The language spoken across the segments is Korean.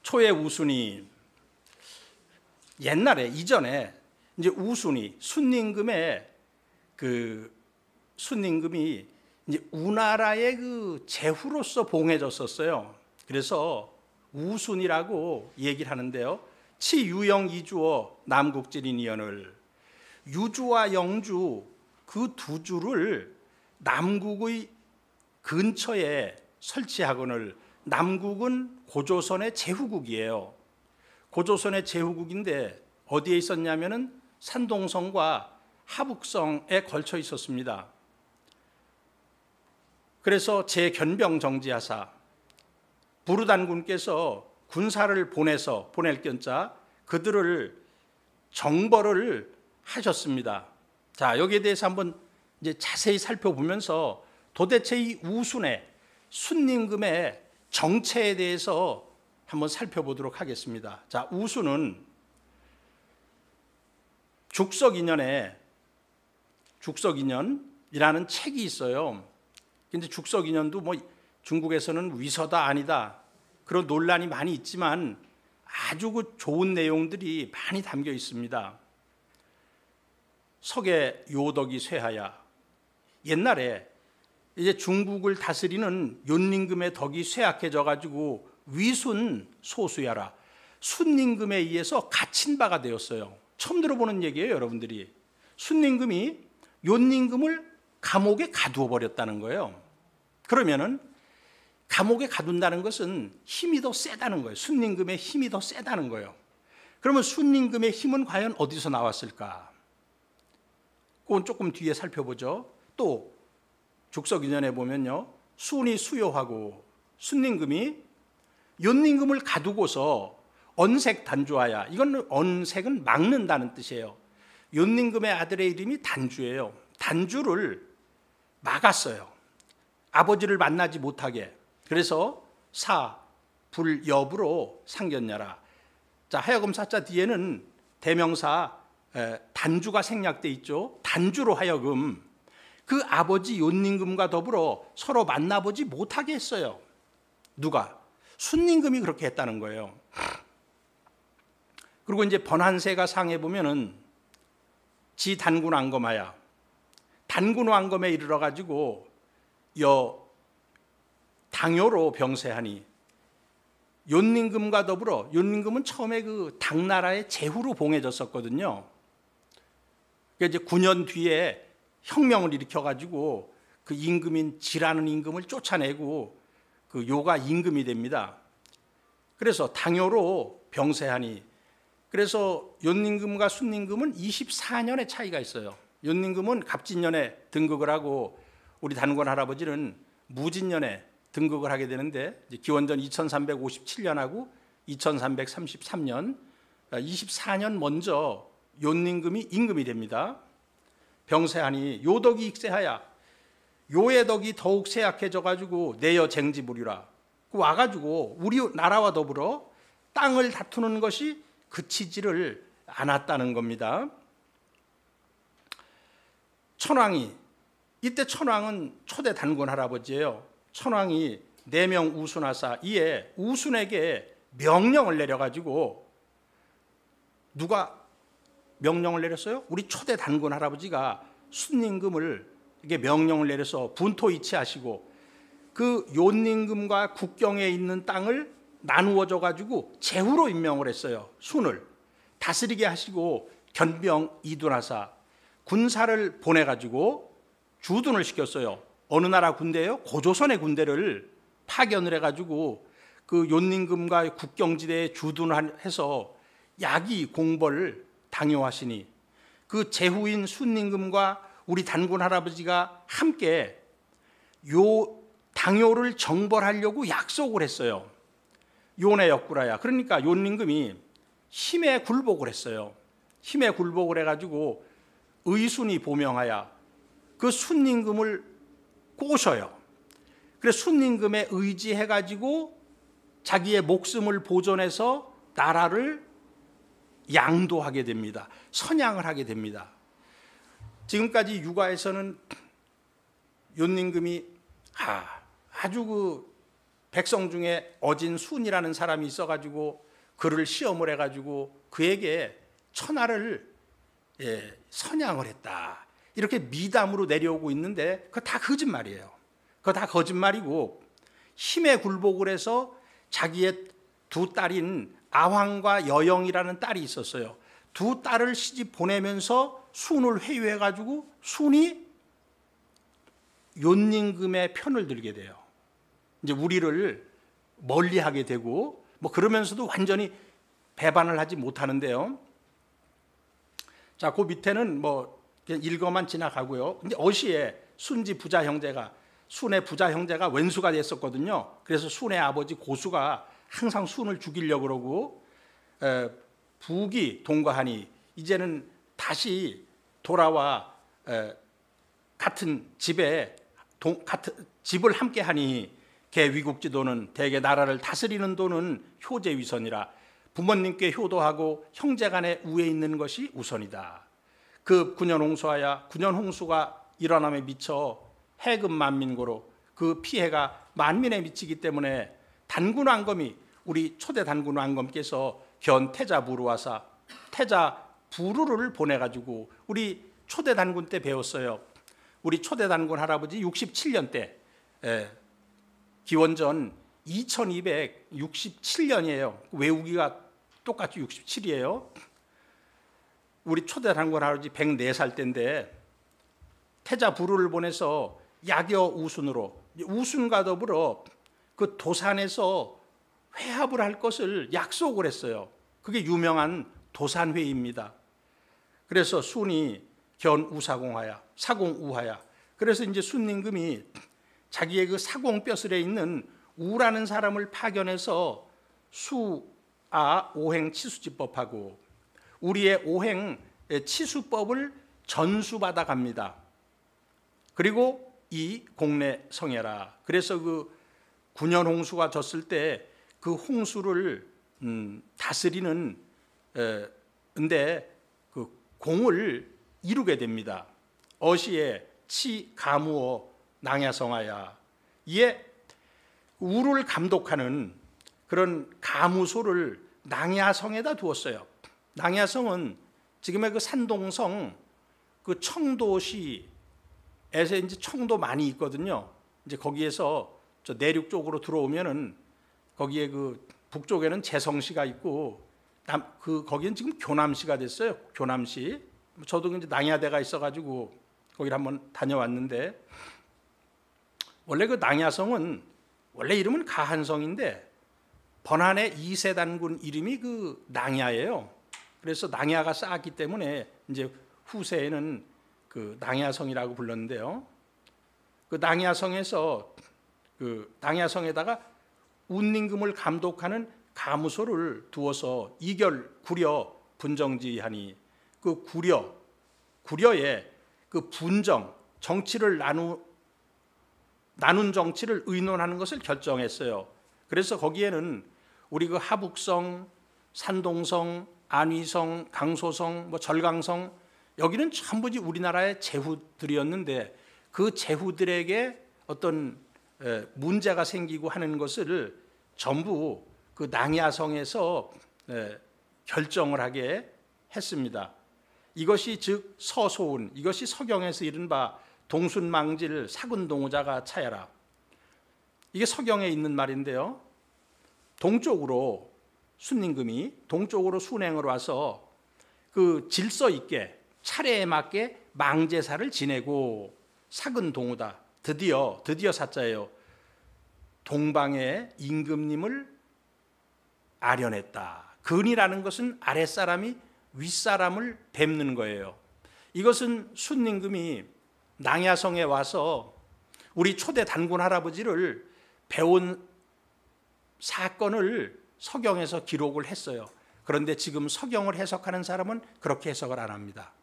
초의 우순이 옛날에 이전에 이제 우순이 순임금이 이제 우나라의 그 제후로서 봉해졌었어요. 그래서 우순이라고 얘기를 하는데요. 치유영 이주어 남국지린이연을, 유주와 영주 그 두 주를 남국의 근처에 설치하거늘, 남국은 고조선의 제후국이에요. 고조선의 제후국인데 어디에 있었냐면은 산동성과 하북성에 걸쳐 있었습니다. 그래서 제견병 정지하사 부르단군께서 군사를 보낼 견자 그들을 정벌을 하셨습니다. 자, 여기에 대해서 한번 이제 자세히 살펴보면서 도대체 이 우순의 순임금의 정체에 대해서 한번 살펴보도록 하겠습니다. 자, 우순은 죽석인연이라는 책이 있어요. 근데 죽석인연도 뭐 중국에서는 위서다 아니다 그런 논란이 많이 있지만 아주 그 좋은 내용들이 많이 담겨 있습니다. 석의 요덕이 쇠하야. 옛날에 이제 중국을 다스리는 윤림금의 덕이 쇠약해져 가지고 위순 소수야라, 순임금에 의해서 갇힌 바가 되었어요. 처음 들어보는 얘기예요, 여러분들이. 순임금이 윤림금을 감옥에 가두어 버렸다는 거예요. 그러면은 감옥에 가둔다는 것은 힘이 더 세다는 거예요. 순임금의 힘이 더 세다는 거예요. 그러면 순임금의 힘은 과연 어디서 나왔을까? 그건 조금 뒤에 살펴보죠. 또 죽석인연에 보면요, 순이 수요하고 순임금이 윤림금을 가두고서 언색 단주하야. 이건 언색은 막는다는 뜻이에요. 윤림금의 아들의 이름이 단주예요. 단주를 막았어요. 아버지를 만나지 못하게. 그래서 불엽으로 상견냐라. 자, 하여금 사자 뒤에는 대명사 단주가 생략돼 있죠. 단주로 하여금 그 아버지 윤림금과 더불어 서로 만나보지 못하게 했어요. 누가? 순임금이 그렇게 했다는 거예요. 그리고 이제 번한세가 상해 보면은 지 단군 왕검하야. 단군 왕검에 이르러 가지고 당요로 병세하니, 윤림금과 더불어, 윤림금은 처음에 그 당나라의 제후로 봉해졌었거든요. 이제 9년 뒤에 혁명을 일으켜 가지고 그 임금인 지라는 임금을 쫓아내고 그 요가 임금이 됩니다. 그래서 당요로 병세하니, 그래서 윤림금과 순임금은 24년의 차이가 있어요. 윤림금은 갑진년에 등극을 하고 우리 단군 할아버지는 무진년에 등극을 하게 되는데, 기원전 2357년하고 2333년 24년 먼저 윤림금이 임금이 됩니다. 병세하니 요덕이 익세하야. 요의 덕이 더욱 쇠약해져 가지고 내여 쟁지부리라. 와가지고 우리 나라와 더불어 땅을 다투는 것이 그치지를 않았다는 겁니다. 천왕이, 이때 천왕은 초대 단군 할아버지예요. 천왕이 4명 우순하사, 이에 우순에게 명령을 내려가지고, 누가 명령을 내렸어요? 우리 초대 단군 할아버지가 순임금을 이게 명령을 내려서 분토이치하시고 그 윤림금과 국경에 있는 땅을 나누어져 가지고 제후로 임명을 했어요. 순을 다스리게 하시고 견병 이둔하사 군사를 보내 가지고 주둔을 시켰어요. 어느 나라 군대예요? 고조선의 군대를 파견을 해 가지고 그 윤림금과 국경지대에 주둔해서 야기 공벌을 당요하시니, 그 제후인 순임금과 우리 단군 할아버지가 함께 요 당요를 정벌하려고 약속을 했어요. 요네 역구라야. 그러니까 윤림금이 힘에 굴복을 했어요. 힘에 굴복을 해가지고 의순이 보명하야 그 순임금을 꼬셔요. 그래서 순임금에 의지해가지고 자기의 목숨을 보존해서 나라를 양도하게 됩니다. 선양을 하게 됩니다. 지금까지 육아에서는 윤림금이 아주 그 백성 중에 어진 순이라는 사람이 있어가지고 그를 시험을 해가지고 그에게 천하를 선양을 했다. 이렇게 미담으로 내려오고 있는데 그거 다 거짓말이에요. 그거 다 거짓말이고 힘에 굴복을 해서 자기의 두 딸인 아황과 여영이라는 딸이 있었어요. 두 딸을 시집 보내면서 순을 회유해가지고 순이 욘닝금의 편을 들게 돼요. 이제 우리를 멀리하게 되고 뭐 그러면서도 완전히 배반을 하지 못하는데요. 자, 그 밑에는 뭐 그냥 읽어만 지나가고요. 근데 어시에 순지 부자 형제가 순의 부자 형제가 왼수가 됐었거든요. 그래서 순의 아버지 고수가 항상 순을 죽이려고 그러고 부귀 동거하니 이제는 다시 돌아와 같은 집에 같은 집을 함께 하니 개 위국지도는 대개 나라를 다스리는 도는 효제위선이라 부모님께 효도하고 형제간에 우애 있는 것이 우선이다. 그 9년 홍수하여 9년 홍수가 일어남에 미쳐 해금 만민고로 그 피해가 만민에 미치기 때문에 단군 왕검이 우리 초대 단군 왕검께서 견 태자 부루와사 태자 부루를 보내가지고 우리 초대 단군 때 배웠어요. 우리 초대 단군 할아버지 67년 때 기원전 2267년이에요. 외우기가 똑같이 67이에요. 우리 초대 단군 할아버지 104살 때인데 태자 부루를 보내서 야겨 우순으로 우순과 더불어 그 도산에서 회합을 할 것을 약속을 했어요. 그게 유명한 도산회의입니다. 그래서 순이 견 우사공하야 사공우하야 그래서 이제 순임금이 자기의 그 사공뼈슬에 있는 우라는 사람을 파견해서 수아 오행 치수지법하고 우리의 오행 치수법을 전수받아 갑니다. 그리고 이 공내 성해라. 그래서 그 9년 홍수가 졌을 때 그 홍수를 다스리는 근데 그 공을 이루게 됩니다. 어시에 치 가무어 낭야성하야. 이에 우를 감독하는 그런 가무소를 낭야성에다 두었어요. 낭야성은 지금의 그 산동성 그 청도시에서 이제 청도 많이 있거든요. 이제 거기에서 저 내륙 쪽으로 들어오면은 거기에 그 북쪽에는 재성시가 있고 거기는 지금 교남시가 됐어요. 교남시. 저도 이제 낭야대가 있어가지고 거기를 한번 다녀왔는데 원래 그 낭야성은 원래 이름은 가한성인데 번안의 2세 단군 이름이 그 낭야예요. 그래서 낭야가 쌓았기 때문에 이제 후세에는 그 낭야성이라고 불렀는데요. 그 낭야성에서 그 낭야성에다가 운임금을 감독하는 가무소를 두어서 이결 구려 분정지하니 그 구려의 그 분정 정치를 나눈 정치를 의논하는 것을 결정했어요. 그래서 거기에는 우리 그 하북성, 산동성, 안위성, 강소성, 뭐 절강성 여기는 전부 우리나라의 제후들이었는데 그 제후들에게 어떤 문제가 생기고 하는 것을 전부 그 낭야성에서 결정을 하게 했습니다. 이것이 즉 서소운, 이것이 서경에서 이른바 동순망질 사근동우자가 차야라. 이게 서경에 있는 말인데요. 동쪽으로 순임금이 동쪽으로 순행을 와서 그 질서 있게 차례에 맞게 망제사를 지내고 사근동우다. 드디어 사자예요. 동방의 임금님을 아련했다. 근이라는 것은 아랫사람이 윗사람을 뵙는 거예요. 이것은 순임금이 낭야성에 와서 우리 초대 단군 할아버지를 배운 사건을 서경에서 기록을 했어요. 그런데 지금 서경을 해석하는 사람은 그렇게 해석을 안 합니다.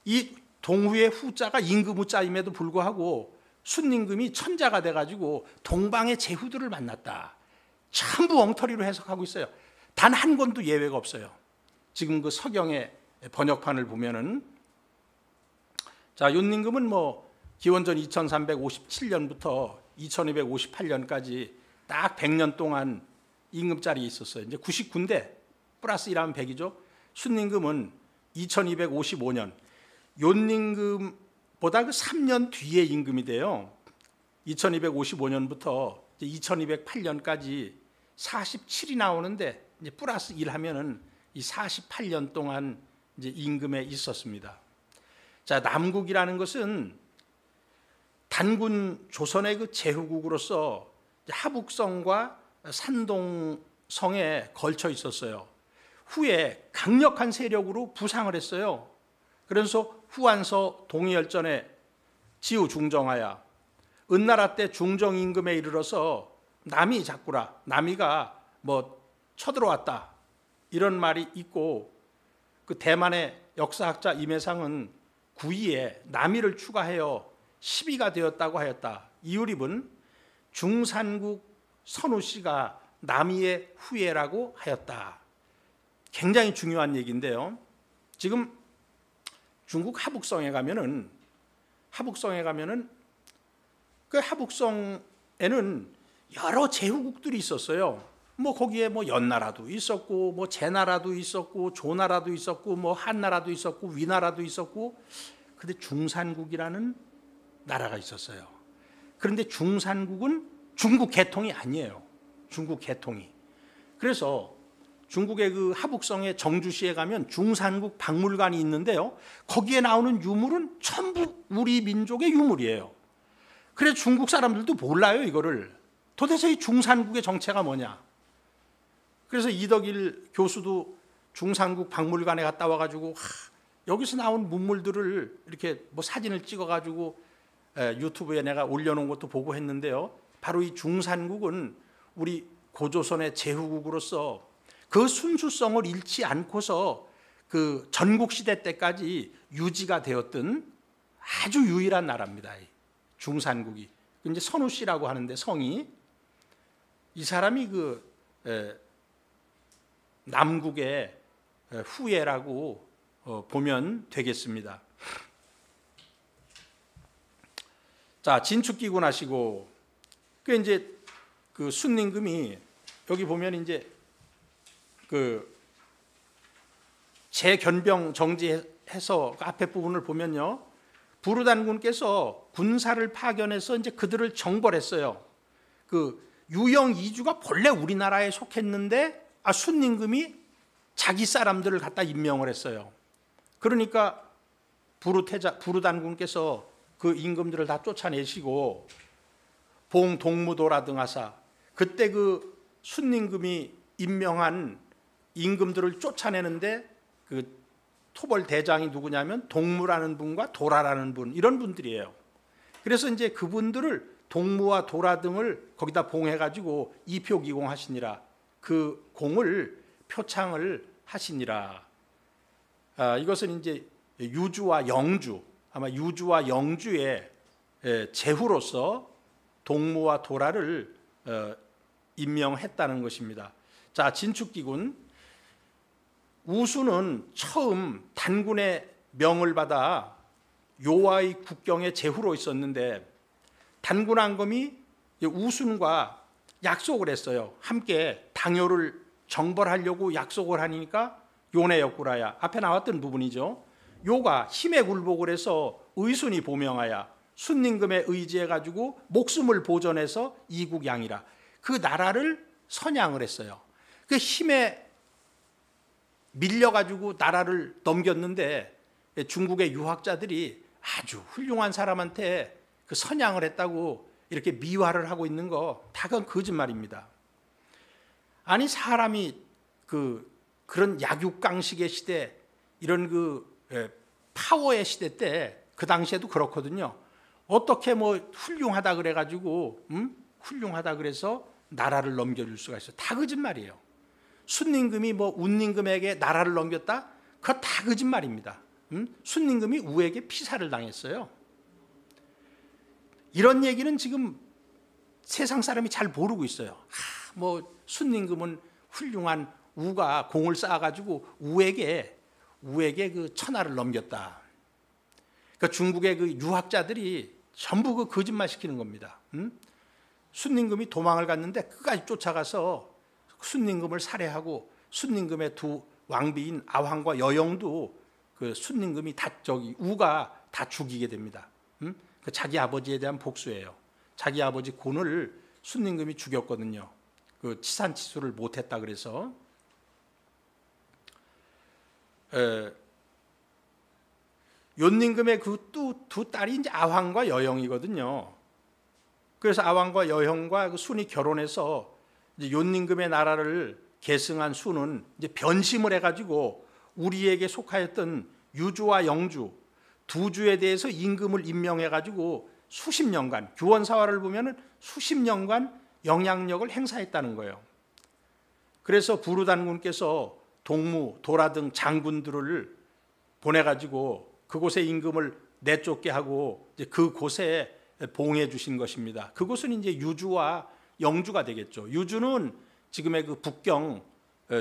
이 동후의 후자가 임금후자임에도 불구하고 순임금이 천자가 돼가지고 동방의 제후들을 만났다. 전부 엉터리로 해석하고 있어요. 단 한 권도 예외가 없어요. 지금 그 서경의 번역판을 보면은 자, 윤임금은 뭐 기원전 2357년부터 2258년까지 딱 100년 동안 임금자리에 있었어요. 이제 99인데 플러스 1하면 100이죠. 순임금은 2255년 욘임금보다 그 3년 뒤에 임금이 돼요. 2255년부터 2208년까지 47이 나오는데 이제 플러스 1 하면은 이 48년 동안 이제 임금에 있었습니다. 자, 남국이라는 것은 단군 조선의 그 제후국으로서 하북성과 산동성에 걸쳐 있었어요. 후에 강력한 세력으로 부상을 했어요. 그래서 후한서 동의열전에 지우중정하여 은나라 때 중정임금에 이르러서 남이 자꾸라, 남이가 뭐 쳐들어왔다 이런 말이 있고, 그 대만의 역사학자 임혜상은 9위에 남이를 추가하여 10위가 되었다고 하였다. 이유립은 중산국 선우씨가 남이의 후예라고 하였다. 굉장히 중요한 얘기인데요. 지금 중국 하북성에 가면은 그 하북성에는 여러 제후국들이 있었어요. 뭐 거기에 뭐 연나라도 있었고, 뭐 제나라도 있었고, 조나라도 있었고, 뭐 한나라도 있었고, 위나라도 있었고, 근데 중산국이라는 나라가 있었어요. 그런데 중산국은 중국 계통이 아니에요. 중국 계통이. 그래서 중국의 그 하북성의 정주시에 가면 중산국 박물관이 있는데요. 거기에 나오는 유물은 전부 우리 민족의 유물이에요. 그래서 중국 사람들도 몰라요, 이거를. 도대체 이 중산국의 정체가 뭐냐. 그래서 이덕일 교수도 중산국 박물관에 갔다 와가지고 여기서 나온 문물들을 이렇게 뭐 사진을 찍어가지고 유튜브에 내가 올려놓은 것도 보고 했는데요. 바로 이 중산국은 우리 고조선의 제후국으로서 그 순수성을 잃지 않고서 그 전국시대 때까지 유지가 되었던 아주 유일한 나라입니다. 중산국이. 이제 선우씨라고 하는데 성이, 이 사람이 그 남국의 후예라고 보면 되겠습니다. 자, 진축기군 하시고, 그 이제 그 순임금이 여기 보면 이제 그 재견병 정지해서 그 앞에 부분을 보면요, 부르단군께서 군사를 파견해서 이제 그들을 정벌했어요. 그 유영 이주가 본래 우리나라에 속했는데 순임금이 자기 사람들을 갖다 임명을 했어요. 그러니까 부르단군께서 그 임금들을 다 쫓아내시고 봉동무도라 등 하사, 그때 그 순임금이 임명한 임금들을 쫓아내는데 그 토벌 대장이 누구냐면 동무라는 분과 도라라는 분, 이런 분들이에요. 그래서 이제 그분들을 동무와 도라 등을 거기다 봉해가지고 이표기공 하시니라, 그 공을 표창을 하시니라. 이것은 이제 유주와 영주, 아마 유주와 영주의 제후로서 동무와 도라를 임명했다는 것입니다. 자, 진축기군. 우수는 처음 단군의 명을 받아 요와의 국경의 제후로 있었는데, 단군 앙금이 우순과 약속을 했어요. 함께 당요를 정벌하려고 약속을 하니까 요네였구라야, 앞에 나왔던 부분이죠. 요가 힘에 굴복을 해서 의순이 보명하야 순임금에 의지해가지고 목숨을 보전해서 이국양이라, 그 나라를 선양을 했어요. 그 힘에 밀려가지고 나라를 넘겼는데 중국의 유학자들이 아주 훌륭한 사람한테 그 선양을 했다고 이렇게 미화를 하고 있는 거 다 그건 거짓말입니다. 아니, 사람이 그런 약육강식의 시대, 이런 파워의 시대 때 그 당시에도 그렇거든요. 어떻게 뭐 훌륭하다 그래가지고 훌륭하다 그래서 나라를 넘겨줄 수가 있어요. 다 거짓말이에요. 순임금이 뭐 운임금에게 나라를 넘겼다? 그거 다 거짓말입니다. 순임금이 우에게 피살을 당했어요. 이런 얘기는 지금 세상 사람이 잘 모르고 있어요. 뭐 순임금은 훌륭한 우가 공을 쌓아가지고 우에게 그 천하를 넘겼다. 그러니까 중국의 그 유학자들이 전부 그 거짓말 시키는 겁니다. 순임금이 도망을 갔는데 끝까지 쫓아가서 순임금을 살해하고 순임금의 두 왕비인 아황과 여영도 그 순임금이 우가 다 죽이게 됩니다. 그 자기 아버지에 대한 복수예요. 자기 아버지 곤을 순임금이 죽였거든요. 그 치산치수를 못했다 그래서. 욘님금의 그 두 딸이 이제 아황과 여영이거든요. 그래서 아황과 여영과 그 순이 결혼해서 이제 욘님금의 나라를 계승한 순은 이제 변심을 해가지고 우리에게 속하였던 유주와 영주 두 주에 대해서 임금을 임명해가지고 수십 년간 규원사화를 보면은 수십 년간 영향력을 행사했다는 거예요. 그래서 부르단군께서 동무, 도라 등 장군들을 보내가지고 그곳의 임금을 내쫓게 하고 이제 그곳에 봉해 주신 것입니다. 그곳은 이제 유주와 영주가 되겠죠. 유주는 지금의 그 북경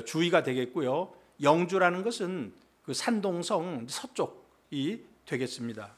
주위가 되겠고요. 영주라는 것은 그 산동성 서쪽이 되겠습니다.